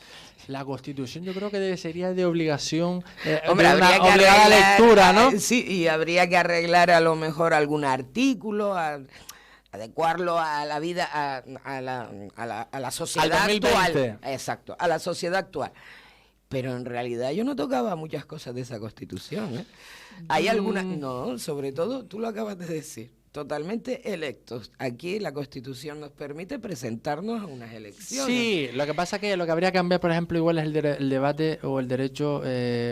La Constitución yo creo que sería de obligación, Hombre, de una habría que obligada arreglar, lectura, ¿no? Sí, y habría que arreglar a lo mejor algún artículo, adecuarlo a la vida, a la sociedad Al 2020. actual. Exacto, a la sociedad actual. Pero en realidad yo no tocaba muchas cosas de esa Constitución, ¿eh? Hay algunas, no, sobre todo, tú lo acabas de decir, totalmente electos. Aquí la Constitución nos permite presentarnos a unas elecciones. Sí, lo que pasa que lo que habría que cambiar, por ejemplo, igual es el debate o el derecho,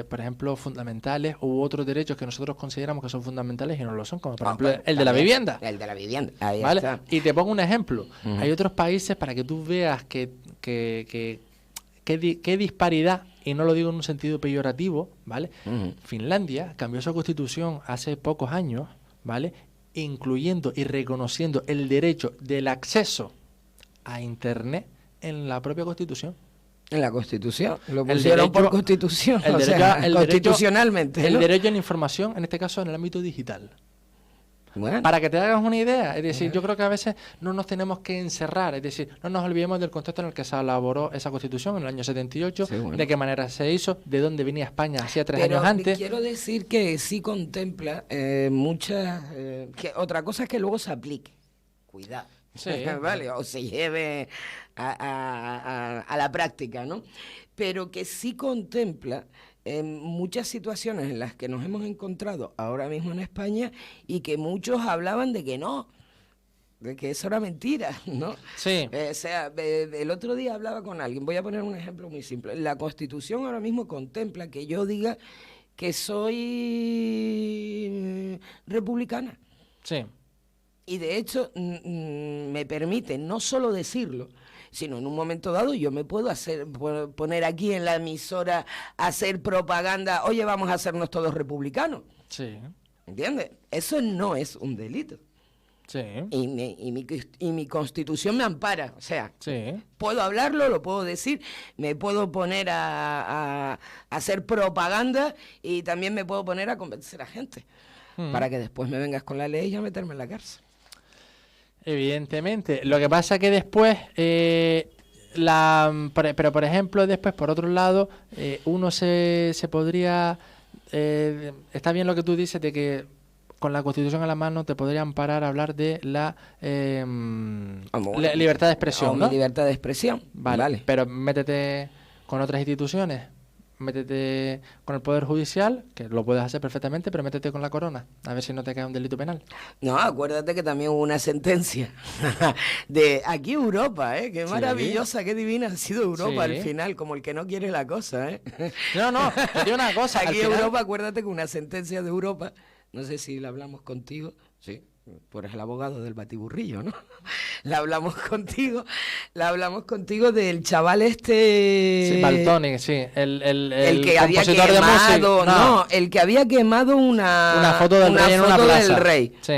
por ejemplo, fundamentales u otros derechos que nosotros consideramos que son fundamentales y no lo son, como por ejemplo bueno, el de la también, vivienda. El de la vivienda, ahí ¿Vale? está. Y te pongo un ejemplo. Ujú. Hay otros países para que tú veas qué disparidad, y no lo digo en un sentido peyorativo, ¿vale? Ujú. Finlandia cambió su constitución hace pocos años, ¿vale? Incluyendo y reconociendo el derecho del acceso a Internet en la propia constitución. En la Constitución, lo El pusieron por derecho- Constitución, el o derecho sea, a- el constitucionalmente. El ¿no? derecho a la información, en este caso en el ámbito digital. Bueno, Para que te hagas una idea, es decir, yo creo que a veces no nos tenemos que encerrar, es decir, no nos olvidemos del contexto en el que se elaboró esa Constitución en el año 78, Sí, bueno. de qué manera se hizo, de dónde venía España hacía 3 pero años antes. quiero decir que sí contempla muchas... que otra cosa es que luego se aplique. Cuidado. Sí. ¿Vale? O se lleve a la práctica, ¿no? Pero que sí contempla muchas situaciones en las que nos hemos encontrado ahora mismo en España y que muchos hablaban de que no, de que eso era mentira, ¿no? Sí. O sea, el otro día hablaba con alguien, voy a poner un ejemplo muy simple. La Constitución ahora mismo contempla que yo diga que soy republicana. Sí. Y de hecho me permite no solo decirlo, sino en un momento dado yo me puedo poner aquí en la emisora a hacer propaganda, oye, vamos a hacernos todos republicanos. Sí. ¿Entiendes? Eso no es un delito. Sí. Y mi Constitución me ampara. O sea, Sí. puedo hablarlo, lo puedo decir, me puedo poner a hacer propaganda y también me puedo poner a convencer a gente. Para que después me vengas con la ley y a meterme en la cárcel. Evidentemente. Lo que pasa que después, pero por ejemplo, después, por otro lado, uno se podría... está bien lo que tú dices de que con la Constitución a la mano te podrían parar a hablar de la libertad de expresión, ¿no? Libertad de expresión. Vale, pero métete con otras instituciones, métete con el Poder Judicial, que lo puedes hacer perfectamente, pero métete con la corona, a ver si no te cae un delito penal. No, acuérdate que también hubo una sentencia de aquí Europa, ¿eh? Qué Sí. maravillosa, qué divina ha sido Europa Sí. al final, como el que no quiere la cosa, ¿eh? No, te digo una cosa. al Aquí final- Europa, acuérdate que una sentencia de Europa, no sé si la hablamos contigo, sí, tú eres el abogado del batiburrillo, ¿no? La hablamos contigo del chaval este... Sí, Baltoni, sí, el que había compositor de música. quemado, no, el que había quemado una foto del rey en una foto plaza. del rey. Sí,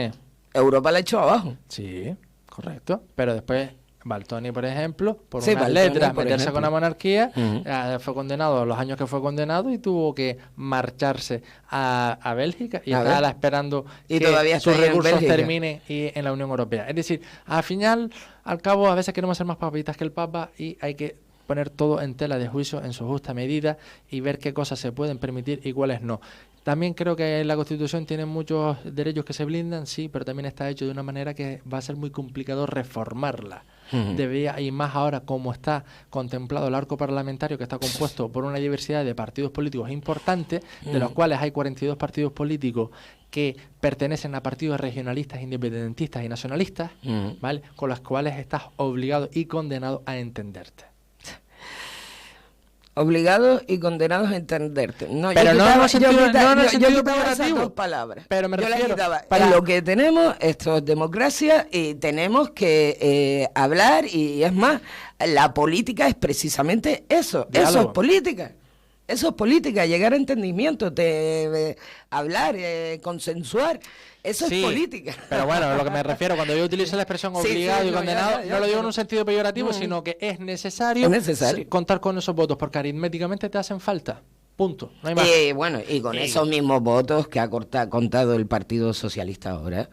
Europa la echó abajo. sí, correcto. Pero después Baltoni, por ejemplo, por Sí, unas Baltoni, letras, por meterse ejemplo. con la monarquía, Ujú. fue condenado los años que fue condenado y tuvo que marcharse a Bélgica y A está ver. ahora esperando Y que todavía sus está ahí en recursos Bélgica. terminen en la Unión Europea. Es decir, al cabo, a veces queremos ser más papitas que el Papa y hay que poner todo en tela de juicio en su justa medida y ver qué cosas se pueden permitir y cuáles no. También creo que la Constitución tiene muchos derechos que se blindan, sí, pero también está hecho de una manera que va a ser muy complicado reformarla. Debería, y más ahora como está contemplado el arco parlamentario, que está compuesto por una diversidad de partidos políticos importantes, de los cuales hay 42 partidos políticos que pertenecen a partidos regionalistas, independentistas y nacionalistas, ¿vale? Con los cuales estás obligado y condenado a entenderte. Obligados y condenados a entenderte. No, Pero no en el sentido- no en el sentido quitaba esas peyorativo. dos palabras. Pero me Yo las refiero, quitaba. para- Lo que tenemos, esto es democracia y tenemos que hablar y es más, la política es precisamente eso. Eso es Diálogo. política. Eso es política, llegar a entendimiento, hablar, consensuar. Eso Sí, es política. Pero bueno, a lo que me refiero, cuando yo utilizo la expresión Sí, obligado sí, y no, condenado, ya, no lo digo en pero- un sentido peyorativo, No. sino que es necesario, Es necesario. contar con esos votos, porque aritméticamente te hacen falta. Punto, no hay más. Bueno, y con esos mismos votos que ha contado el Partido Socialista ahora,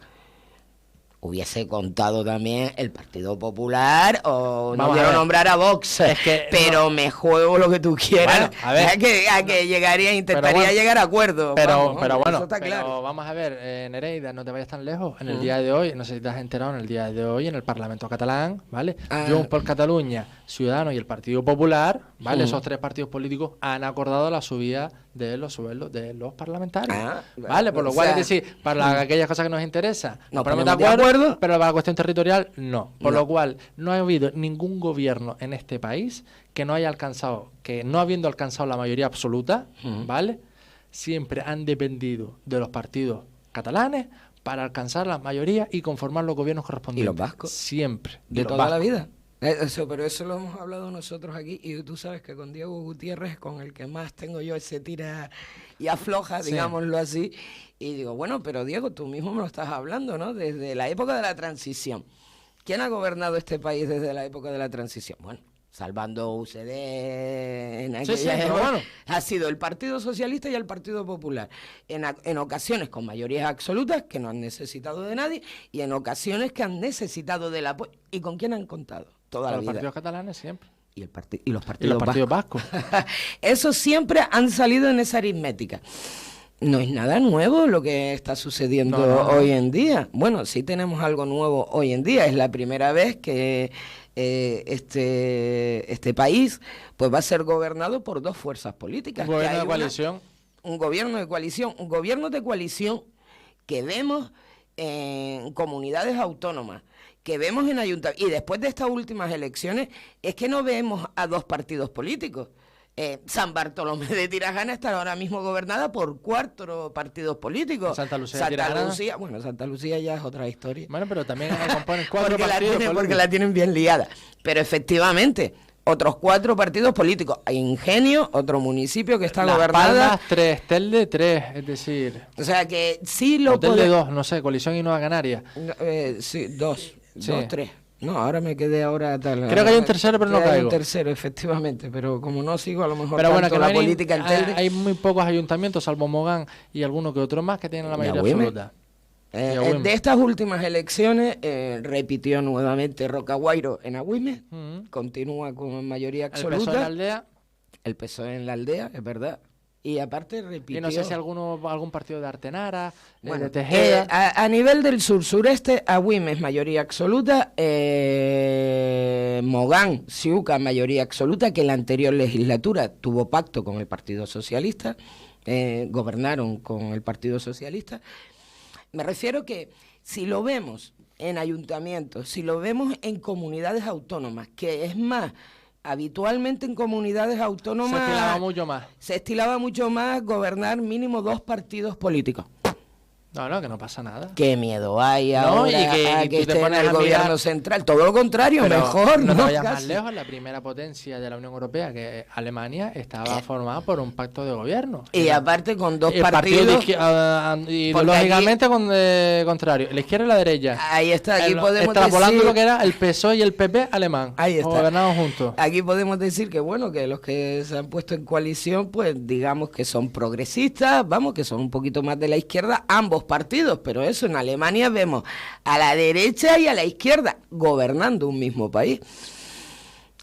hubiese contado también el Partido Popular, o no quiero nombrar a Vox, pero me juego lo que tú quieras, bueno, a ver, a que intentaría llegar a acuerdos. Pero bueno, claro. Vamos a ver, Nereida, no te vayas tan lejos. En el día de hoy, no sé si te has enterado, en el día de hoy, en el Parlamento catalán, ¿vale? Junts per Catalunya, Ciudadanos y el Partido Popular, ¿vale? Esos tres partidos políticos han acordado la subida de los sueldos de los parlamentarios, ¿vale? Por lo cual, es decir, para aquellas cosas que nos interesan, nos ponemos de acuerdo, pero para la cuestión territorial, no. Por lo cual, no ha habido ningún gobierno en este país que no habiendo alcanzado la mayoría absoluta, ¿vale? Siempre han dependido de los partidos catalanes para alcanzar la mayoría y conformar los gobiernos correspondientes. ¿Y los vascos? Siempre. De toda la vida. Pero eso lo hemos hablado nosotros aquí, y tú sabes que con Diego Gutiérrez, con el que más tengo yo ese tira y afloja, digámoslo así, y digo, bueno, pero Diego, tú mismo me lo estás hablando, ¿no? Desde la época de la transición. ¿Quién ha gobernado este país desde la época de la transición? Bueno, salvando UCD en aquella época, ha sido el Partido Socialista y el Partido Popular, en ocasiones con mayorías absolutas que no han necesitado de nadie, y en ocasiones que han necesitado del apoyo. ¿Y con quién han contado? Toda la vida. Los partidos catalanes siempre. Y los partidos vascos. Esos siempre han salido en esa aritmética. No es nada nuevo lo que está sucediendo hoy en día. Bueno, sí tenemos algo nuevo hoy en día. Es la primera vez que este país pues va a ser gobernado por dos fuerzas políticas. Un gobierno de coalición. Un gobierno de coalición que vemos en comunidades autónomas, que vemos en ayuntamientos, y después de estas últimas elecciones, es que no vemos a dos partidos políticos. San Bartolomé de Tirajana está ahora mismo gobernada por 4 partidos políticos. Santa Lucía, bueno, Santa Lucía ya es otra historia. Bueno, pero también componen 4 partidos políticos. Porque la tienen bien liada. Pero efectivamente, otros 4 partidos políticos. Hay Ingenio, otro municipio que está gobernada. Las Palmas 3, Telde 3, es decir. O sea que sí lo Telde 2, no sé, Coalición y Nueva Canaria. Sí, 2, 3. No, ahora me quedé tal. Creo que hay un tercero, pero no caigo. Hay un tercero, efectivamente, pero como no sigo a lo mejor pero bueno, que la política en Telde. Hay muy pocos ayuntamientos, salvo Mogán y alguno que otro más, que tienen la mayoría absoluta. De estas últimas elecciones repitió nuevamente Rocaguairo en Agüime, continúa con mayoría absoluta. El PSOE en la aldea. El PSOE en la aldea, es verdad. Y aparte repitió... Y no sé si algún partido de Artenara, de Tejeda... a nivel del sur-sureste, Agüime es mayoría absoluta, Mogán, Siuca, mayoría absoluta, que en la anterior legislatura tuvo pacto con el Partido Socialista, gobernaron con el Partido Socialista. Me refiero que si lo vemos en ayuntamientos, si lo vemos en comunidades autónomas, que es más... Habitualmente en comunidades autónomas se estilaba mucho más gobernar mínimo 2 partidos políticos. No, que no pasa nada. Qué miedo hay ahora que esté en el gobierno central. Todo lo contrario, pero mejor. No te vayas más lejos. La primera potencia de la Unión Europea, que es Alemania, estaba formada por un pacto de gobierno. Y aparte con 2 partidos. Ideológicamente contrario. La izquierda y la derecha. Ahí está. Aquí podemos extrapolando decir, lo que era el PSOE y el PP alemán. Ahí está. Gobernados juntos. Aquí podemos decir que bueno, que los que se han puesto en coalición, pues digamos que son progresistas, vamos, que son un poquito más de la izquierda, ambos partidos, pero eso en Alemania vemos a la derecha y a la izquierda gobernando un mismo país.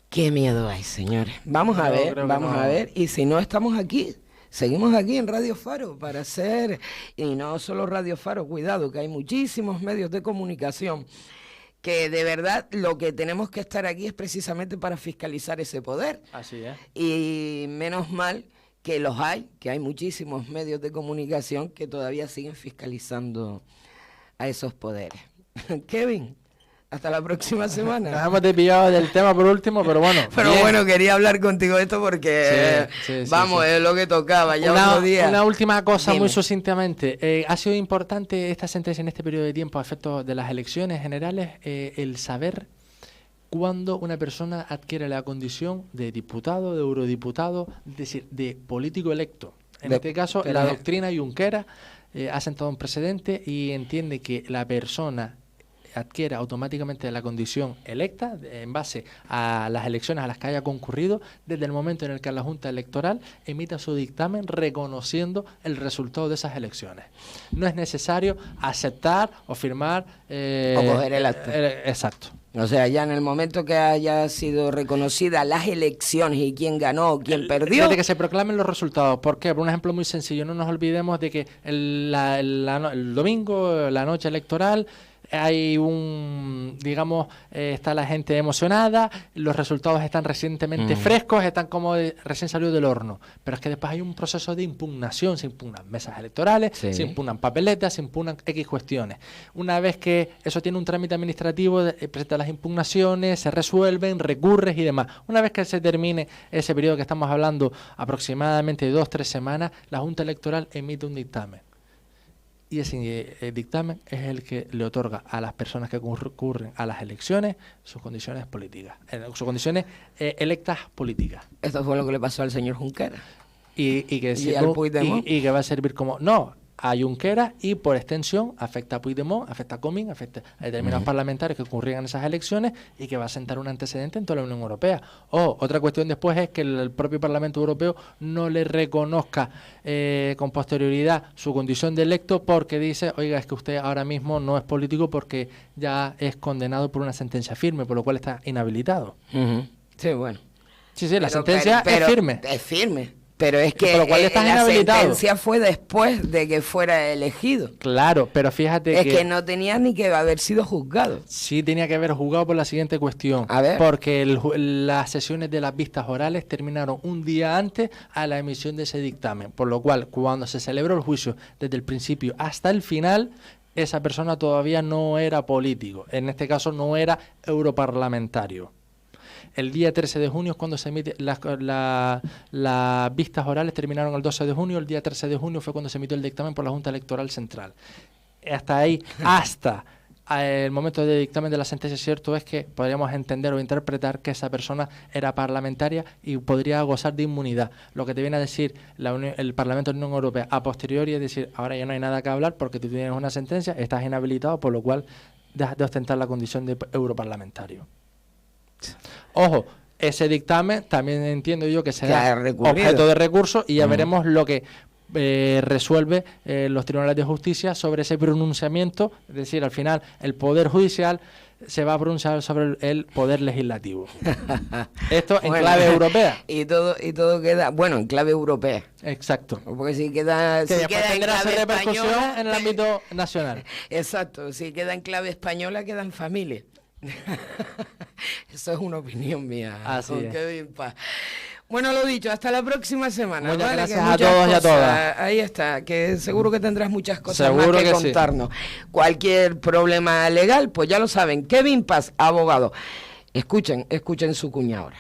Qué miedo hay, señores. Vamos a ver, y si no estamos aquí, seguimos aquí en Radio Faro para hacer, y no solo Radio Faro, cuidado, que hay muchísimos medios de comunicación que de verdad lo que tenemos que estar aquí es precisamente para fiscalizar ese poder. Así es. Y menos mal que que hay muchísimos medios de comunicación que todavía siguen fiscalizando a esos poderes. Kevin, hasta la próxima semana. Nos hemos desviado del tema por último, pero bueno. Pero bien. Bueno, quería hablar contigo de esto porque, vamos, es lo que tocaba ya otro día. Una última cosa, muy sucintamente. Ha sido importante esta sentencia en este periodo de tiempo a efectos de las elecciones generales, el saber cuando una persona adquiere la condición de diputado, de eurodiputado, es decir, de político electo. En este caso, la doctrina Junquera ha sentado un precedente y entiende que la persona adquiere automáticamente la condición electa en base a las elecciones a las que haya concurrido desde el momento en el que la Junta Electoral emita su dictamen reconociendo el resultado de esas elecciones. No es necesario aceptar o firmar o coger el acta. Exacto. O sea, ya en el momento que haya sido reconocidas las elecciones y quién ganó o quién perdió. Desde que se proclamen los resultados. ¿Por qué? Por un ejemplo muy sencillo. No nos olvidemos de que el domingo, la noche electoral, hay está la gente emocionada, los resultados están recientemente frescos, están como recién salidos del horno. Pero es que después hay un proceso de impugnación, se impugnan mesas electorales, se impugnan papeletas, se impugnan X cuestiones. Una vez que eso tiene un trámite administrativo, presenta las impugnaciones, se resuelven, recurres y demás. Una vez que se termine ese periodo que estamos hablando, aproximadamente 2-3 semanas, la Junta Electoral emite un dictamen. Y ese dictamen es el que le otorga a las personas que concurren a las elecciones sus condiciones políticas, sus condiciones electas políticas. Esto fue lo que le pasó al señor Junqueras. Y que va a servir como... No, a Junqueras y por extensión afecta a Puigdemont, afecta a Comín, afecta a determinados parlamentarios que ocurrían en esas elecciones y que va a sentar un antecedente en toda la Unión Europea. Otra cuestión después es que el propio Parlamento Europeo no le reconozca con posterioridad su condición de electo porque dice, oiga, es que usted ahora mismo no es político porque ya es condenado por una sentencia firme, por lo cual está inhabilitado. Sí, bueno. Sí, la sentencia es firme. Es firme. Pero es que la sentencia fue después de que fuera elegido. Claro, pero fíjate es que no tenía ni que haber sido juzgado. Sí, tenía que haber juzgado por la siguiente cuestión. A ver. Porque las sesiones de las vistas orales terminaron un día antes a la emisión de ese dictamen. Por lo cual, cuando se celebró el juicio desde el principio hasta el final, esa persona todavía no era político. En este caso, no era europarlamentario. El día 13 de junio es cuando se emite las vistas orales, terminaron el 12 de junio, el día 13 de junio fue cuando se emitió el dictamen por la Junta Electoral Central. Hasta ahí, hasta el momento de dictamen de la sentencia, cierto es que podríamos entender o interpretar que esa persona era parlamentaria y podría gozar de inmunidad. Lo que te viene a decir el Parlamento de la Unión Europea a posteriori es decir, ahora ya no hay nada que hablar porque tú tienes una sentencia, estás inhabilitado, por lo cual dejas de ostentar la condición de europarlamentario. Ojo, ese dictamen también entiendo yo que será objeto de recurso y ya veremos lo que resuelve los tribunales de justicia sobre ese pronunciamiento, es decir, al final el Poder Judicial se va a pronunciar sobre el Poder Legislativo. Esto en clave europea. Y todo queda, bueno, en clave europea. Exacto. Porque si queda en clave española, en el ámbito nacional. Exacto, si queda en clave española, queda en familia. Eso es una opinión mía. Así es. Kevin Paz. Bueno, lo dicho, hasta la próxima semana. Muchas gracias a todos y a todas. Ahí está, que seguro que tendrás muchas cosas seguro más que que contarnos. Sí. Cualquier problema legal, pues ya lo saben. Kevin Paz, abogado. Escuchen su cuña ahora.